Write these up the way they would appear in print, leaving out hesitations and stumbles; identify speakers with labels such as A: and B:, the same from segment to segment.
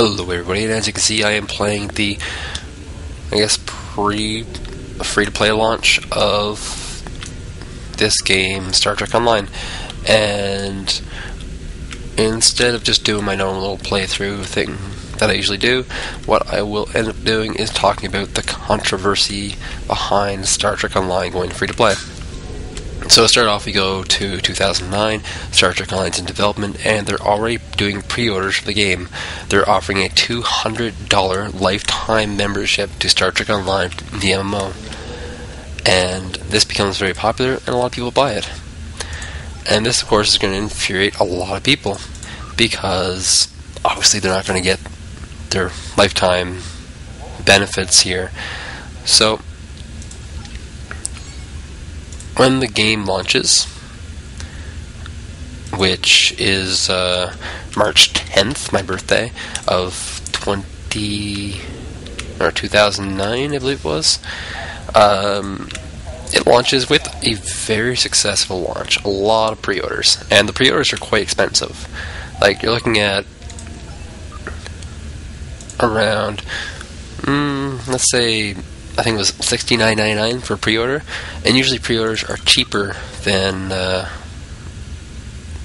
A: Hello everybody, and as you can see I am playing the, free-to-play launch of this game, Star Trek Online. And instead of just doing my normal little playthrough thing that I usually do, what I will end up doing is talking about the controversy behind Star Trek Online going free-to-play. So to start off, we go to 2009, Star Trek Online's in development, and they're already doing pre-orders for the game. They're offering a $200 lifetime membership to Star Trek Online, the MMO. And this becomes very popular, and a lot of people buy it. And this, of course, is going to infuriate a lot of people, because obviously they're not going to get their lifetime benefits here. So when the game launches, which is March 10th, my birthday, of 2009, I believe it was, it launches with a very successful launch. A lot of pre-orders, and the pre-orders are quite expensive. Like, you're looking at around, let's say, I think it was $69.99 for pre-order, and usually pre-orders are cheaper than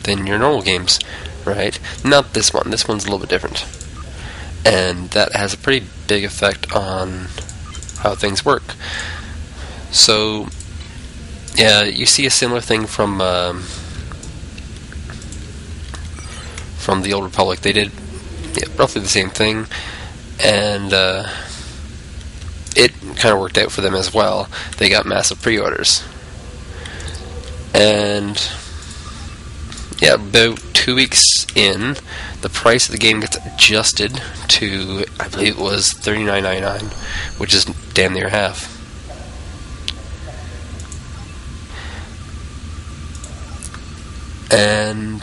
A: your normal games, right? Not this one. This one's a little bit different, and that has a pretty big effect on how things work. So, yeah, you see a similar thing from the Old Republic. They did roughly the same thing, and it kind of worked out for them as well. They got massive pre-orders. And yeah, about 2 weeks in, the price of the game gets adjusted to, I believe it was $39.99, which is damn near half. And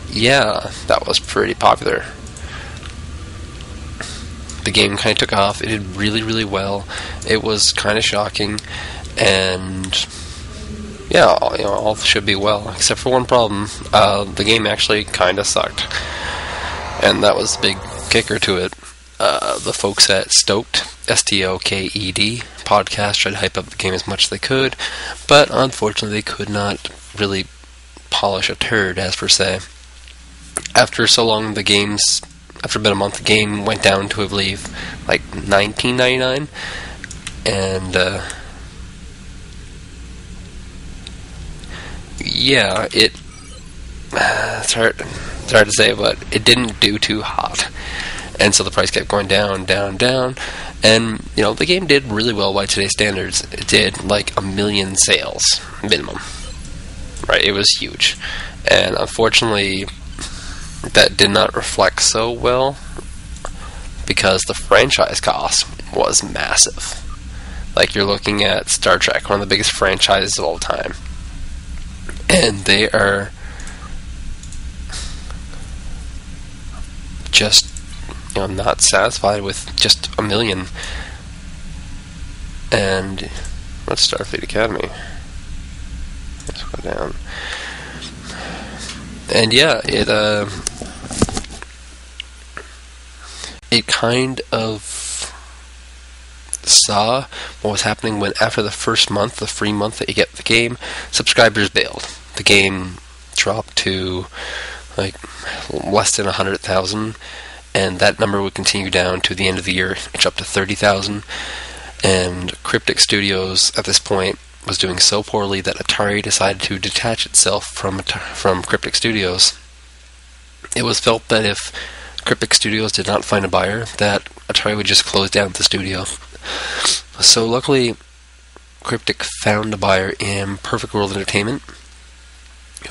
A: yeah, that was pretty popular. The game kind of took off. It did really, really well. It was kind of shocking, and yeah, all should be well, except for one problem. The game actually kind of sucked, and that was the big kicker to it. The folks at Stoked, S-T-O-K-E-D podcast tried to hype up the game as much as they could, but unfortunately they could not really polish a turd, as per se. After so long, after about a month, the game went down to, I believe, like $19.99, and yeah, it's hard to say, but it didn't do too hot, and so the price kept going down, and the game did really well by today's standards. It did like 1 million sales minimum, right? It was huge, and unfortunately that did not reflect so well because the franchise cost was massive. Like, you're looking at Star Trek, one of the biggest franchises of all time, and they are just not satisfied with just 1 million. And what's Starfleet Academy? Let's go down. And yeah, it kind of saw what was happening when, after the first month, the free month that you get the game, subscribers bailed. The game dropped to like less than 100,000, and that number would continue down to the end of the year. It's up to 30,000, and Cryptic Studios at this point was doing so poorly that Atari decided to detach itself from Cryptic Studios. It was felt that if Cryptic Studios did not find a buyer, that Atari would just close down the studio. So luckily, Cryptic found a buyer in Perfect World Entertainment,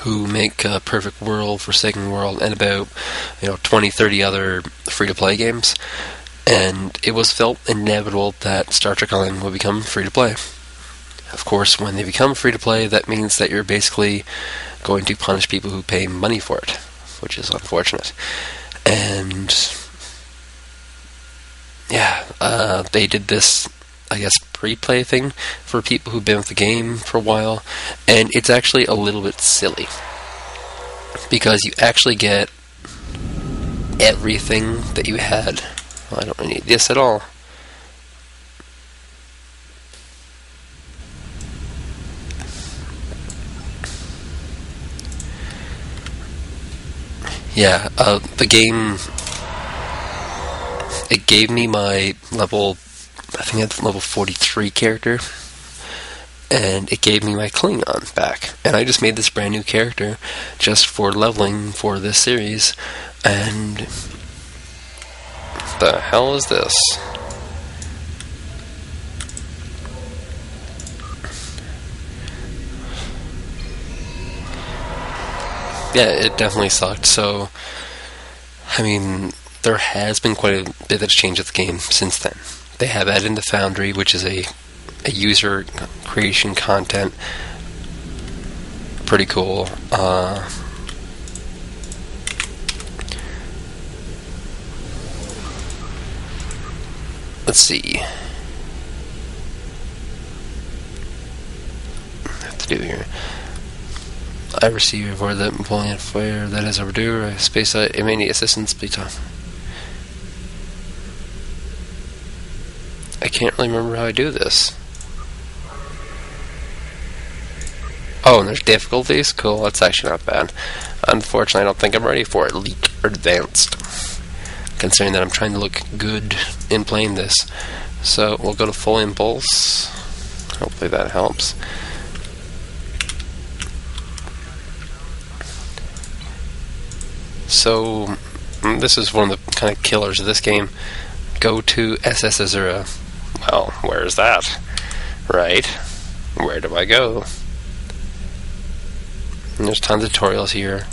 A: who make Perfect World, Forsaken World, and about 20-30 other free-to-play games. And it was felt inevitable that Star Trek Online would become free-to-play. Of course, when they become free-to-play, that means that you're basically going to punish people who pay money for it, which is unfortunate. And yeah, they did this, I guess, pre-play thing for people who've been with the game for a while, and it's actually a little bit silly, because you actually get everything that you had. Well, I don't really need this at all. Yeah, the game, it gave me my level, I think it's level 43 character, and it gave me my Klingon back. And I just made this brand new character just for leveling for this series, and the hell is this? Yeah, it definitely sucked. So, I mean, there has been quite a bit that's changed with the game since then. They have added in the Foundry, which is a user creation content. Pretty cool. Let's see. What I have to do here. I receive a report that pulling out fire that is overdue. Space it may need assistance, please. I can't really remember how I do this. Oh, and there's difficulties? Cool, that's actually not bad. Unfortunately, I don't think I'm ready for it. Elite or advanced. Considering that I'm trying to look good in playing this. So, we'll go to full impulse. Hopefully that helps. So, this is one of the kind of killers of this game. Go to SS Azura. Well, where is that? Right. Where do I go? And there's tons of tutorials here.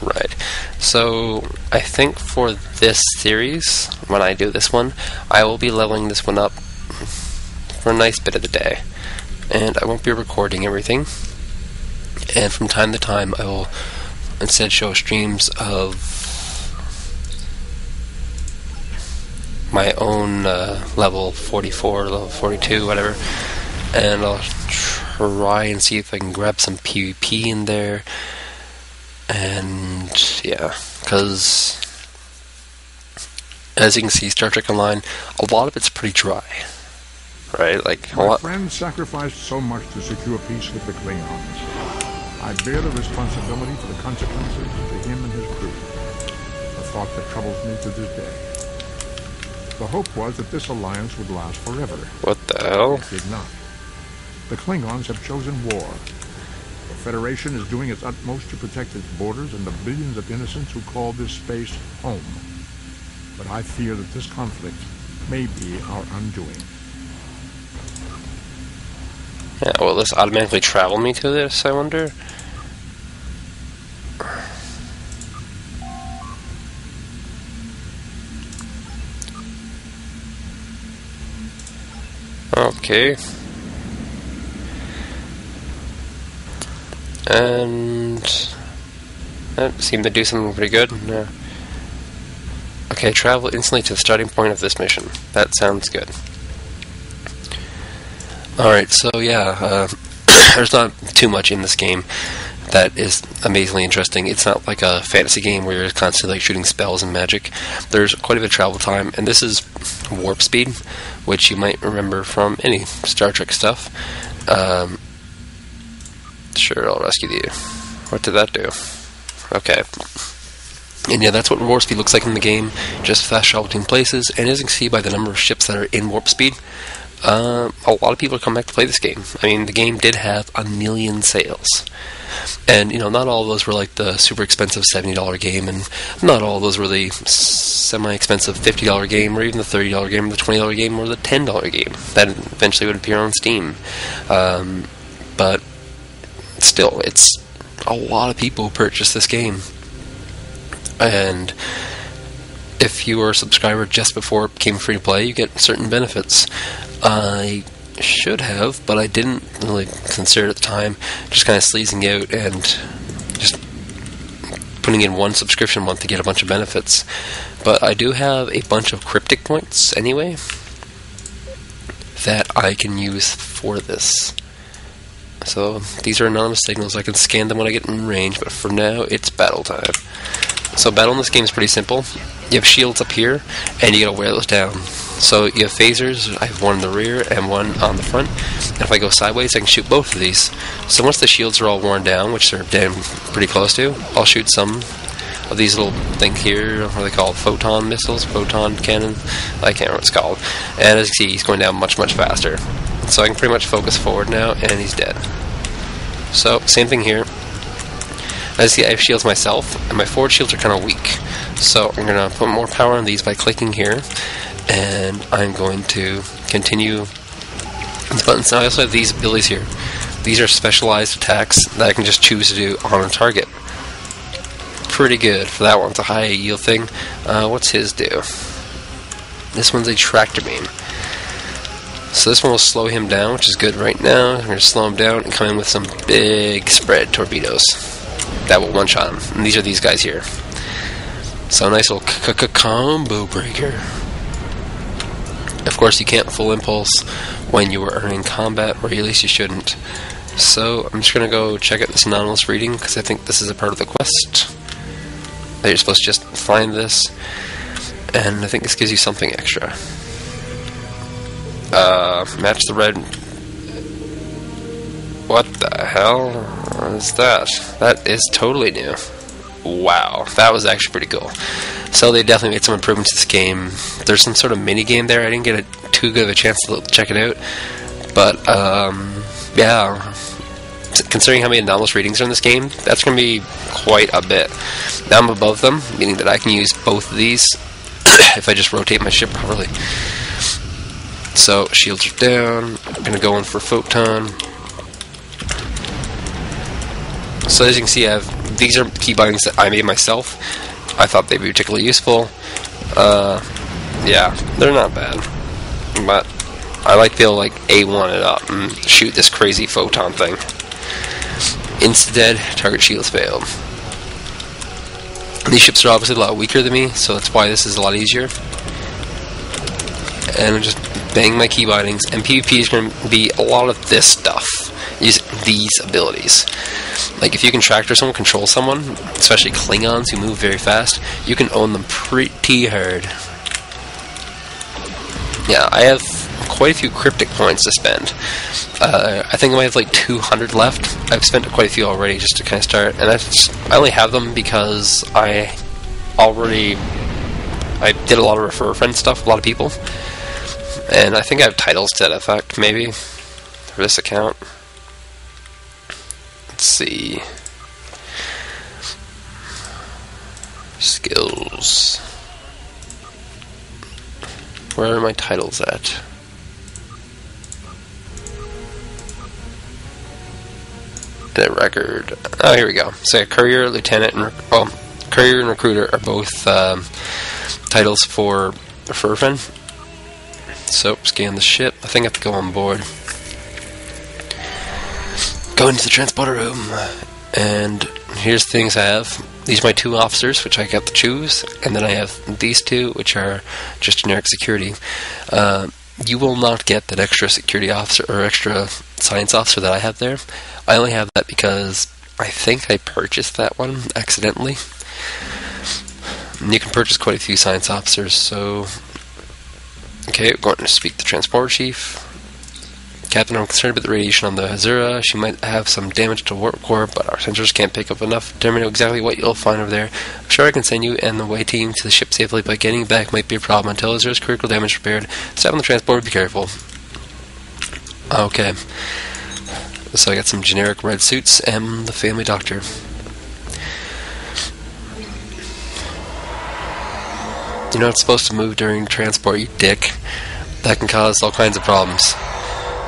A: Right. So, I think for this series, when I do this one, I will be leveling this one up for a nice bit of the day. And I won't be recording everything. And from time to time, I will instead show streams of my own level 44, level 42, whatever. And I'll try and see if I can grab some PvP in there. And yeah, because as you can see, Star Trek Online, a lot of it's pretty dry. Right, like
B: my friend sacrificed so much to secure peace with the Klingons. I bear the responsibility for the consequences to him and his crew. A thought that troubles me to this day. The hope was that this alliance would last forever.
A: What the hell?
B: It did not. The Klingons have chosen war. The Federation is doing its utmost to protect its borders and the billions of innocents who call this space home. But I fear that this conflict may be our undoing.
A: Yeah, will this automatically travel me to this, I wonder? Okay. And that seemed to do something pretty good. Yeah. Okay, travel instantly to the starting point of this mission. That sounds good. Alright, so yeah, there's not too much in this game that is amazingly interesting. It's not like a fantasy game where you're constantly like shooting spells and magic. There's quite a bit of travel time, and this is warp speed, which you might remember from any Star Trek stuff. Sure, I'll rescue you. What did that do? Okay. And yeah, that's what warp speed looks like in the game, just fast travel between places, and as you can see by the number of ships that are in warp speed, a lot of people are coming back to play this game. I mean, the game did have 1 million sales. And, you know, not all of those were like the super expensive $70 game, and not all of those were the semi-expensive $50 game, or even the $30 game, or the $20 game, or the $10 game that eventually would appear on Steam. But still, it's a lot of people who purchase this game. And if you were a subscriber just before it became free to play, you get certain benefits. I should have, but I didn't really consider it at the time. Just kind of sleazing out and just putting in one subscription month to get a bunch of benefits. But I do have a bunch of cryptic points anyway that I can use for this. So these are anonymous signals. I can scan them when I get in range, but for now, it's battle time. So battle in this game is pretty simple. You have shields up here, and you gotta wear those down. So you have phasers. I have one in the rear and one on the front. And if I go sideways, I can shoot both of these. So once the shields are all worn down, which they're pretty close to, I'll shoot some of these little things here. What are they called? Photon missiles? Photon cannon? I can't remember what it's called. And as you see, he's going down much, much faster. So I can pretty much focus forward now, and he's dead. So, same thing here. As you see, I have shields myself, and my forward shields are kind of weak. So I'm going to put more power on these by clicking here, and I'm going to continue these buttons. Now I also have these abilities here. These are specialized attacks that I can just choose to do on a target. Pretty good for that one. It's a high yield thing. What's his do? This one's a tractor beam. So this one will slow him down, which is good right now. I'm going to slow him down and come in with some big spread torpedoes that will one-shot him. And these are these guys here. So a nice little combo breaker. Of course, you can't full impulse when you are in combat, or at least you shouldn't. So I'm just going to go check out this anonymous reading, because I think this is a part of the quest. That you're supposed to just find this, and I think this gives you something extra. Match the red. What the hell is that? That is totally new. Wow, that was actually pretty cool. So they definitely made some improvements to this game. There's some sort of mini game there. I didn't get too good of a chance to check it out, but yeah. Considering how many anomalous readings are in this game, that's going to be quite a bit. Now I'm above them, meaning that I can use both of these if I just rotate my ship properly. So, shields are down. I'm going to go in for Photon. So as you can see, these are key bindings that I made myself. I thought they'd be particularly useful. Yeah, they're not bad. But I like to be able to like A1 it up and shoot this crazy Photon thing. Insta-dead, target shields failed. These ships are obviously a lot weaker than me, so that's why this is a lot easier. And I'm just bang my key bindings, and PvP is going to be a lot of this stuff. Use these abilities. Like if you can tractor someone, control someone, especially Klingons who move very fast, you can own them pretty hard. Yeah, I have quite a few cryptic points to spend. I think I might have like 200 left. I've spent quite a few already just to kind of start, and I only have them because I did a lot of refer friend stuff, a lot of people, and I think I have titles to that effect, maybe, for this account. Let's see. Skills. Where are my titles at? The record. Oh, here we go. So, Courier, Lieutenant, and Courier and Recruiter are both titles for refer friend. So, scan the ship. I think I have to go on board. Go into the transporter room, and here's the things I have. These are my two officers, which I got to choose, and then I have these two, which are just generic security. You will not get that extra security officer or extra science officer that I have there. I only have that because I think I purchased that one accidentally. And you can purchase quite a few science officers, so... Okay, we're going to speak to the transporter chief. Captain, I'm concerned about the radiation on the Hazura. She might have some damage to warp core, but our sensors can't pick up enough to determine exactly what you'll find over there. I'm sure I can send you and the away team to the ship safely, but getting back might be a problem. Until Hazura's critical damage repaired, step on the transporter, be careful. Okay. So I got some generic red suits and the family doctor. You're not supposed to move during transport, you dick. That can cause all kinds of problems.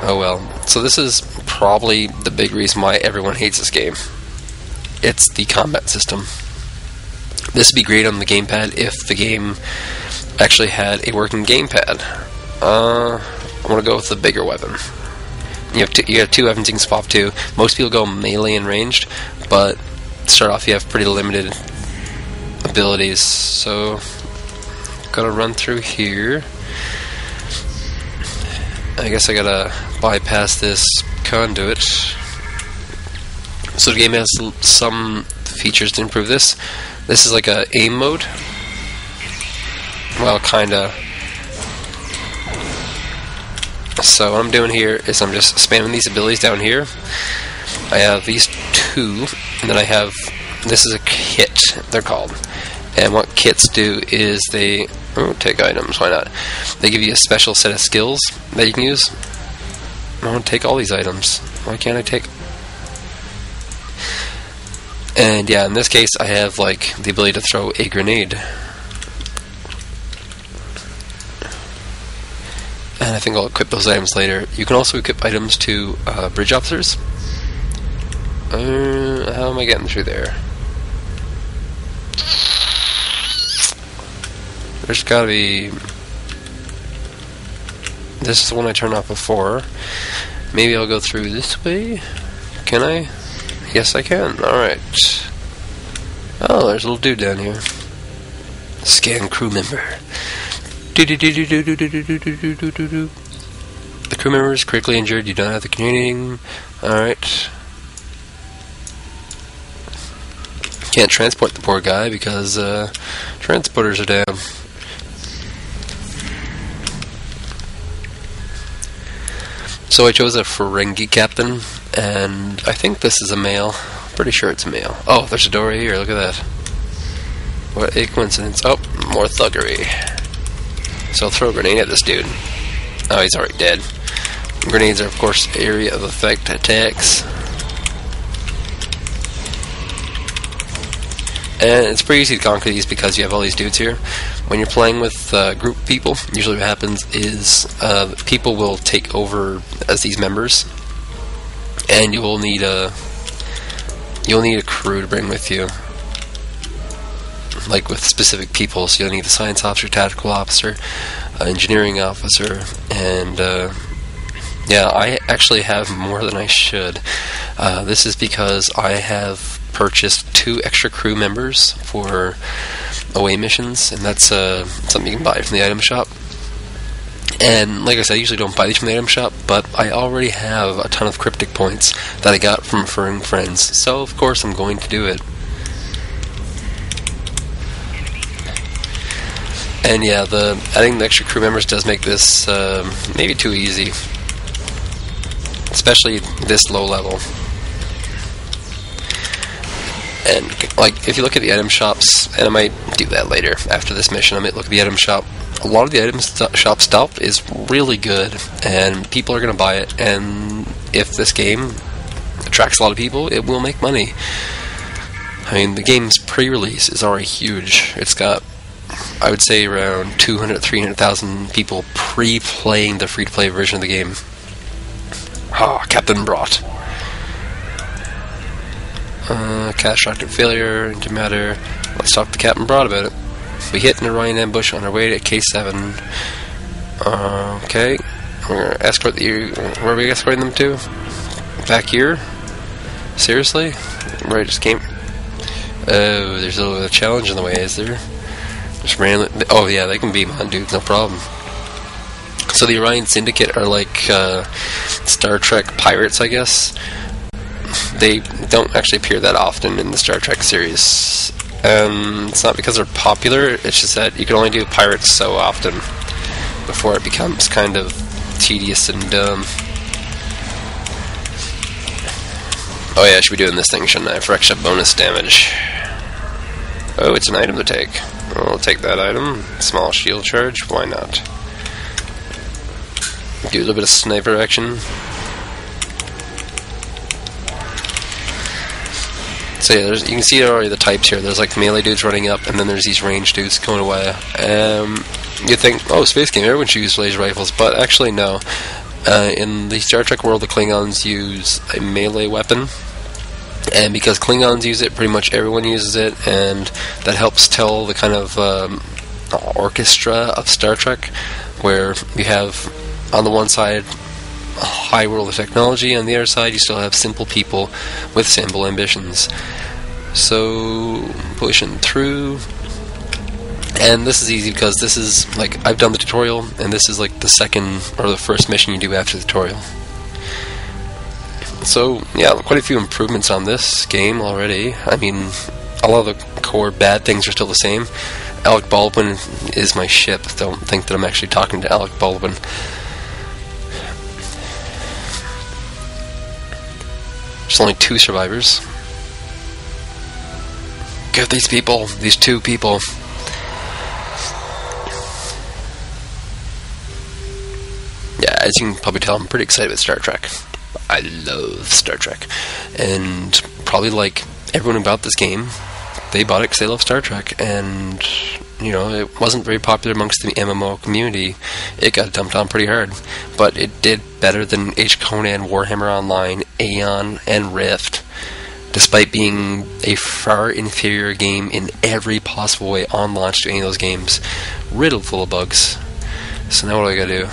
A: Oh well. So this is probably the big reason why everyone hates this game. It's the combat system. This would be great on the gamepad if the game actually had a working gamepad. I'm going to go with the bigger weapon. You have two weapons you can swap to. Most people go melee and ranged, but to start off you have pretty limited abilities. So, gotta run through here. I guess I gotta bypass this conduit. So the game has some features to improve this. This is like a aim mode. Well, kinda. So what I'm doing here is I'm just spamming these abilities down here. I have these two, and then I have, this is a kit, they're called. And what kits do is they, take items, why not? They give you a special set of skills that you can use. I want to take all these items. Why can't I take? And yeah, in this case, I have like the ability to throw a grenade. And I think I'll equip those items later. You can also equip items to bridge officers. How am I getting through there? There's gotta be... This is the one I turned off before. Maybe I'll go through this way? Can I? Yes, I can. Alright. Oh, there's a little dude down here. Scan crew member. The crew member is critically injured. You don't have the communicating. Alright. Can't transport the poor guy because transporters are down. So I chose a Ferengi captain, and I think this is a male. Pretty sure it's a male. Oh, there's a door right here. Look at that. What a coincidence. Oh, more thuggery. So I'll throw a grenade at this dude. Oh, he's already dead. Grenades are, of course, area of effect attacks. And it's pretty easy to conquer these because you have all these dudes here. When you're playing with group people, usually what happens is people will take over as these members, and you'll need a crew to bring with you, like with specific people. So you'll need the science officer, tactical officer, engineering officer, and yeah, I actually have more than I should. This is because I have purchased 2 extra crew members for away missions, and that's something you can buy from the item shop. And like I said, I usually don't buy these from the item shop, but I already have a ton of cryptic points that I got from referring friends, so of course I'm going to do it. And yeah, adding the extra crew members does make this maybe too easy, especially this low level. And like, if you look at the item shops, and I might do that later after this mission, I might look at the item shop. A lot of the item shop stuff is really good, and people are going to buy it. And if this game attracts a lot of people, it will make money. I mean, the game's pre-release is already huge. It's got, I would say, around 200,000-300,000 people pre-playing the free-to-play version of the game. Ah, Captain Brought. Catastrophic failure, antimatter. Let's talk to Captain Broad about it. We hit an Orion ambush on our way to K7. Okay. We're gonna escort where are we escorting them to? Back here? Seriously? Where I just came? Oh, there's a little bit of challenge in the way, is there? Just randomly. Oh yeah, they can beam on dudes, no problem. So the Orion Syndicate are like Star Trek pirates, I guess. They don't actually appear that often in the Star Trek series. It's not because they're popular, it's just that you can only do pirates so often before it becomes kind of tedious and dumb. Oh yeah, I should be doing this thing, shouldn't I? For extra bonus damage. Oh, it's an item to take. I'll take that item. Small shield charge, why not? Do a little bit of sniper action. So yeah, you can see already the types here. There's like melee dudes running up, and then there's these ranged dudes going away. You'd think, oh, space game, everyone should use laser rifles, but actually no. In the Star Trek world, the Klingons use a melee weapon, and because Klingons use it, pretty much everyone uses it, and that helps tell the kind of orchestra of Star Trek, where you have on the one side a high world of technology, on the other side you still have simple people with simple ambitions. So pushing through, and this is easy because this is like, I've done the tutorial, and this is like the second or the first mission you do after the tutorial. So, yeah, quite a few improvements on this game already. I mean, a lot of the core bad things are still the same. Alec Baldwin is my ship. Don't think that I'm actually talking to Alec Baldwin. There's only 2 survivors. Get these people, these 2 people. Yeah, as you can probably tell, I'm pretty excited about Star Trek. I love Star Trek. And probably like everyone who bought this game, they bought it because they love Star Trek. And, you know, it wasn't very popular amongst the MMO community. It got dumped on pretty hard. But it did better than Age of Conan, Warhammer Online, Aeon, and Rift. Despite being a far inferior game in every possible way on launch to any of those games. Riddled full of bugs. So now what do I gotta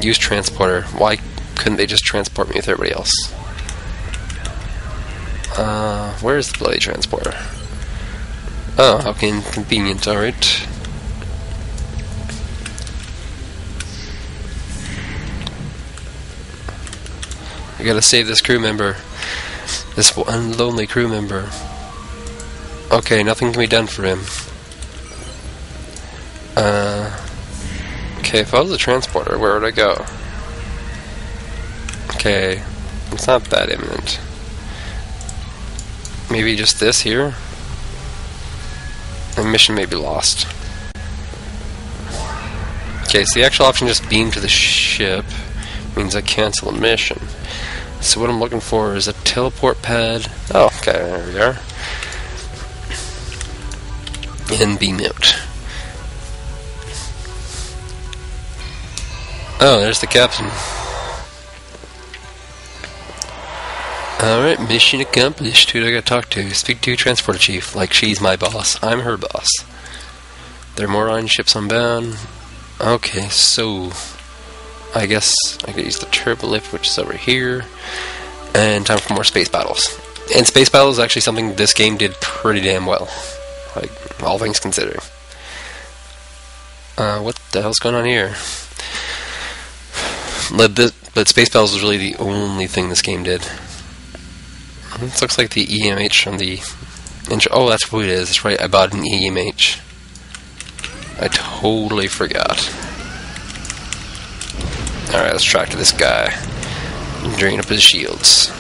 A: do? Use transporter. Why couldn't they just transport me with everybody else? Where's the bloody transporter? Oh, how inconvenient, alright. I gotta save this crew member. This one lonely crew member. Okay, nothing can be done for him. Okay, if I was a transporter, where would I go? Okay, it's not that imminent. Maybe just this here? The mission may be lost. Okay, so the actual option just beam to the ship means I cancel a mission. So what I'm looking for is a teleport pad. Oh, okay, there we are. And beam out. Oh, there's the captain. Alright, mission accomplished. Who do I gotta talk to? Speak to Transporter Chief, like she's my boss. I'm her boss. There are more iron ships unbound. Okay, so I guess I could use the turbo lift, which is over here. And time for more space battles. And space battles is actually something this game did pretty damn well. Like, all things considered. What the hell's going on here? But space battles was really the only thing this game did. This looks like the EMH from the intro. Oh, that's what it is. That's right, I bought an EMH. I totally forgot. Alright, let's track to this guy. Drain up his shields.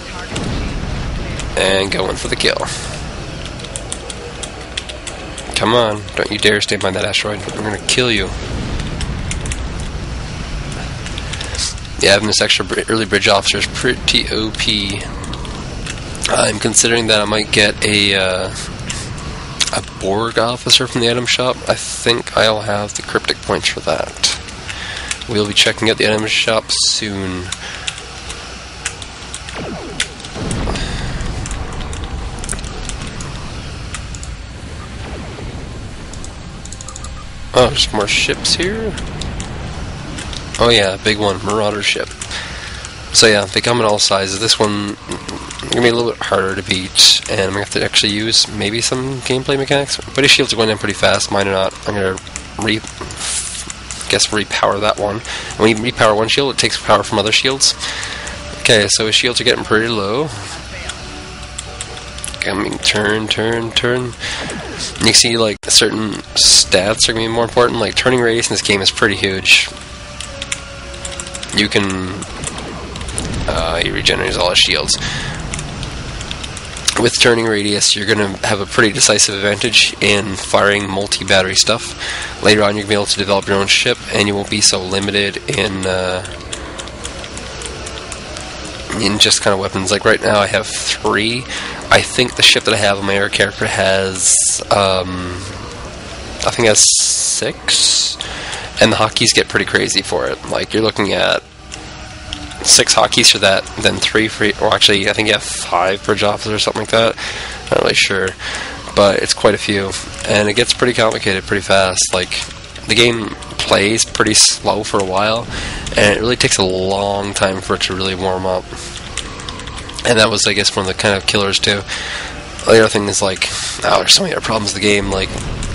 A: And go in for the kill. Come on, don't you dare stay behind that asteroid. I'm gonna kill you. Yeah, having this extra early bridge officer is pretty OP. I'm considering that I might get a Borg officer from the item shop. I think I'll have the cryptic points for that. We'll be checking out the item shop soon. Oh, there's more ships here? Oh yeah, big one, Marauder ship. So yeah, they come in all sizes. This one gonna be a little bit harder to beat, and I'm gonna have to actually use maybe some gameplay mechanics. But his shields are going down pretty fast, mine are not. I'm gonna repower that one. When you repower one shield, it takes power from other shields. Okay, so his shields are getting pretty low. Coming, turn. And you see, like, certain stats are gonna be more important. Like, turning radius in this game is pretty huge. You can... he regenerates all his shields. With turning radius, you're going to have a pretty decisive advantage in firing multi-battery stuff. Later on, you're going to be able to develop your own ship, and you won't be so limited in just kind of weapons. Like right now, I have 3. I think the ship that I have on my air character has, I think it has 6, and the hotkeys get pretty crazy for it. Like you're looking at 6 hotkeys for that, then 3 for, or actually I think you have 5 bridge officers or something like that. Not really sure, but it's quite a few, and it gets pretty complicated pretty fast. Like the game plays pretty slow for a while, and it really takes a long time for it to really warm up. And that was, I guess, one of the kind of killers too. The other thing is like, oh, there's so many other problems with the game. Like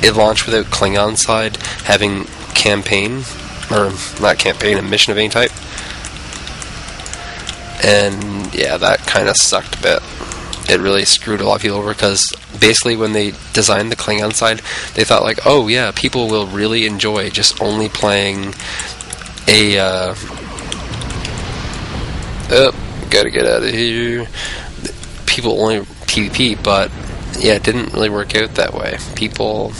A: it launched without Klingon side having campaign, or not campaign, a mission of any type. And yeah, that kind of sucked a bit. It really screwed a lot of people over, because basically when they designed the Klingon side, they thought like, oh yeah, people will really enjoy just only playing a gotta get out of here. People only PvP, but yeah, it didn't really work out that way. People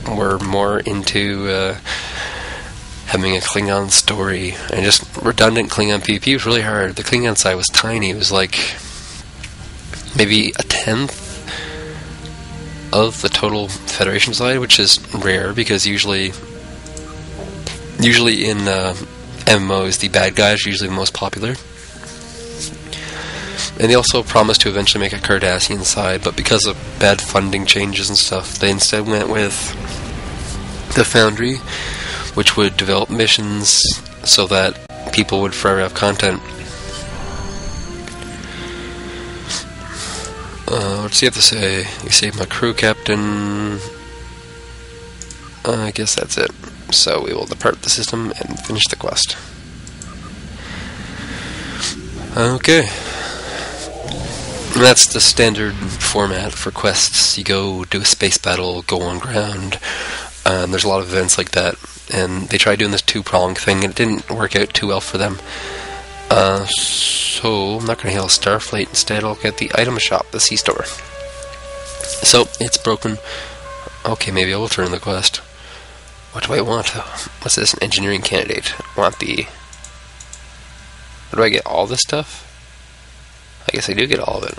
A: were more into having a Klingon story, and just redundant Klingon PvP was really hard. The Klingon side was tiny. It was like maybe a tenth of the total Federation side, which is rare, because usually in MMOs, the bad guys are usually the most popular. And they also promised to eventually make a Cardassian side, but because of bad funding changes and stuff, they instead went with the Foundry, which would develop missions so that people would forever have content. What does he have to say? You saved my crew, Captain. I guess that's it. So we will depart the system and finish the quest. Okay. And that's the standard format for quests. You go do a space battle, go on ground. There's a lot of events like that. And they tried doing this two-pronged thing, and it didn't work out too well for them. So I'm not going to hail Starfleet. Instead, I'll get the item shop, the C-store. So it's broken. Okay, maybe I will turn the quest. What do I want? What's this? An engineering candidate. I want the... What do I get? All this stuff? I guess I do get all of it.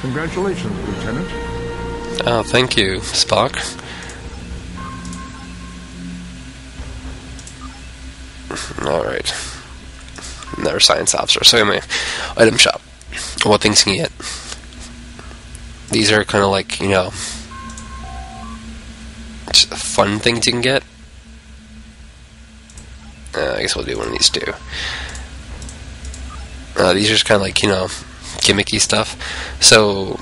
B: Congratulations, Lieutenant.
A: Oh, thank you, Spock. Alright. Never science officer. So anyway, item shop. What things can you get? These are kind of like, you know, just fun things you can get. I guess we'll do one of these two. These are just kind of like, you know, gimmicky stuff. So,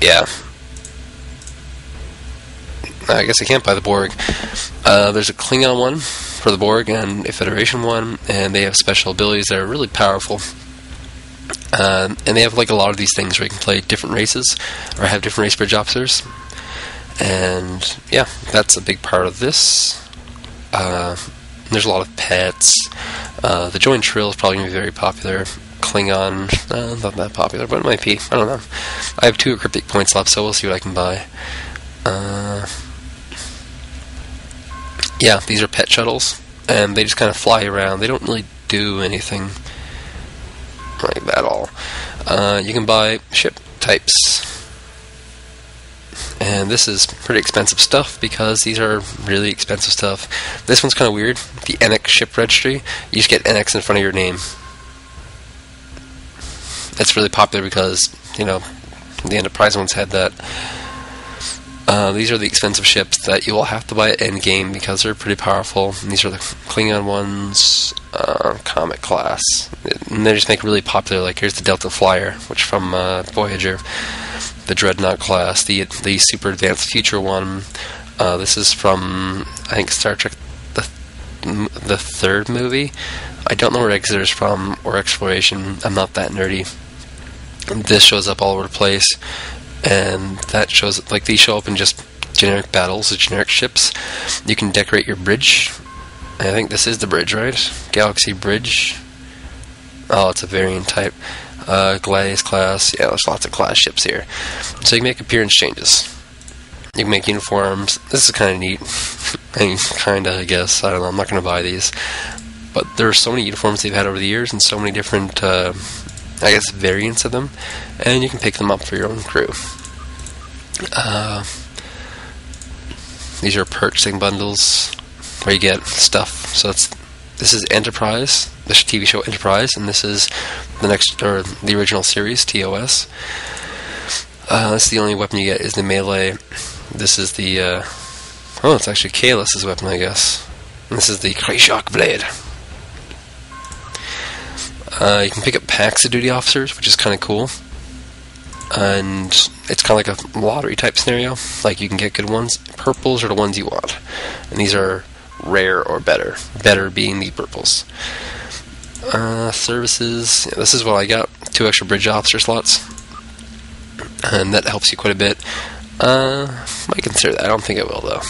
A: yeah. I guess I can't buy the Borg. There's a Klingon one for the Borg and a Federation one, and they have special abilities that are really powerful. And they have like a lot of these things where you can play different races or have different race bridge officers. And yeah, that's a big part of this. There's a lot of pets. The Joint Trill is probably going to be very popular. Klingon, not that popular, but it might be. I don't know. I have 2 cryptic points left, so we'll see what I can buy. Yeah, these are pet shuttles, and they just kind of fly around. They don't really do anything like that at all. You can buy ship types. And this is pretty expensive stuff, because these are really expensive stuff. This one's kind of weird. The NX ship registry, you just get NX in front of your name. It's really popular because, you know, the Enterprise ones had that. These are the expensive ships that you will have to buy at endgame because they're pretty powerful. And these are the Klingon ones, Comet class. And they just make really popular, like here's the Delta Flyer, which from Voyager. The Dreadnought class, the super advanced future one. This is from, I think, Star Trek, the third movie. I don't know where Exeter's from, or Exploration. I'm not that nerdy. This shows up all over the place, and that shows, like, these show up in just generic battles, generic ships. You can decorate your bridge. I think this is the bridge, right? Galaxy Bridge. Oh, it's a variant type. Gladius class. Yeah, there's lots of class ships here. So you can make appearance changes. You can make uniforms. This is kind of neat. I guess. I don't know. I'm not going to buy these. But there are so many uniforms they've had over the years, and so many different, I guess, variants of them. And you can pick them up for your own crew. These are purchasing bundles where you get stuff. So this is Enterprise, the TV show Enterprise, and this is the original series, TOS. This is the only weapon you get is the melee. This is the, it's actually Kalis' weapon, I guess. And this is the Krychok blade. You can pick up packs of duty officers, which is kind of cool. And it's kind of like a lottery type scenario. Like, you can get good ones. Purples are the ones you want. And these are rare or better. Better being the purples. Services. Yeah, this is what I got. 2 extra bridge officer slots. And that helps you quite a bit. Might consider that. I don't think it will, though.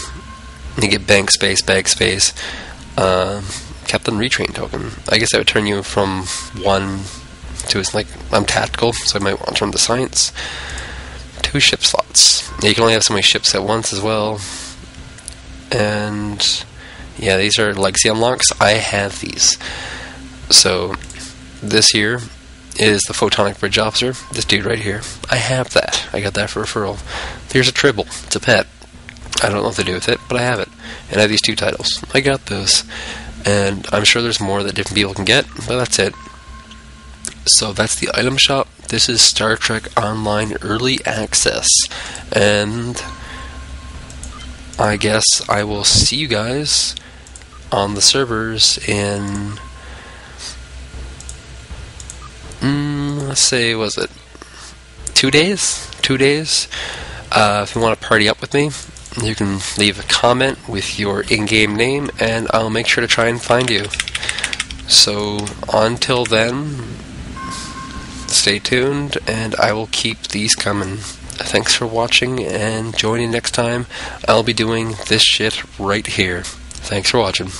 A: You get bank space, bag space, Captain Retrain token. I guess that would turn you from 1 to, it's like, I'm tactical, so I might want to turn to science. 2 ship slots. Yeah, you can only have so many ships at once as well. And yeah, these are legacy unlocks. I have these. So this here is the photonic bridge officer. This dude right here. I have that. I got that for referral. Here's a Tribble. It's a pet. I don't know what to do with it, but I have it. And I have these 2 titles. I got those. And I'm sure there's more that different people can get, but that's it. So that's the item shop. This is Star Trek Online Early Access. And I guess I will see you guys on the servers in, let's say, was it 2 days? 2 days. If you want to party up with me, you can leave a comment with your in-game name, and I'll make sure to try and find you. So until then, stay tuned, and I will keep these coming. Thanks for watching, and join in next time. I'll be doing this shit right here. Thanks for watching.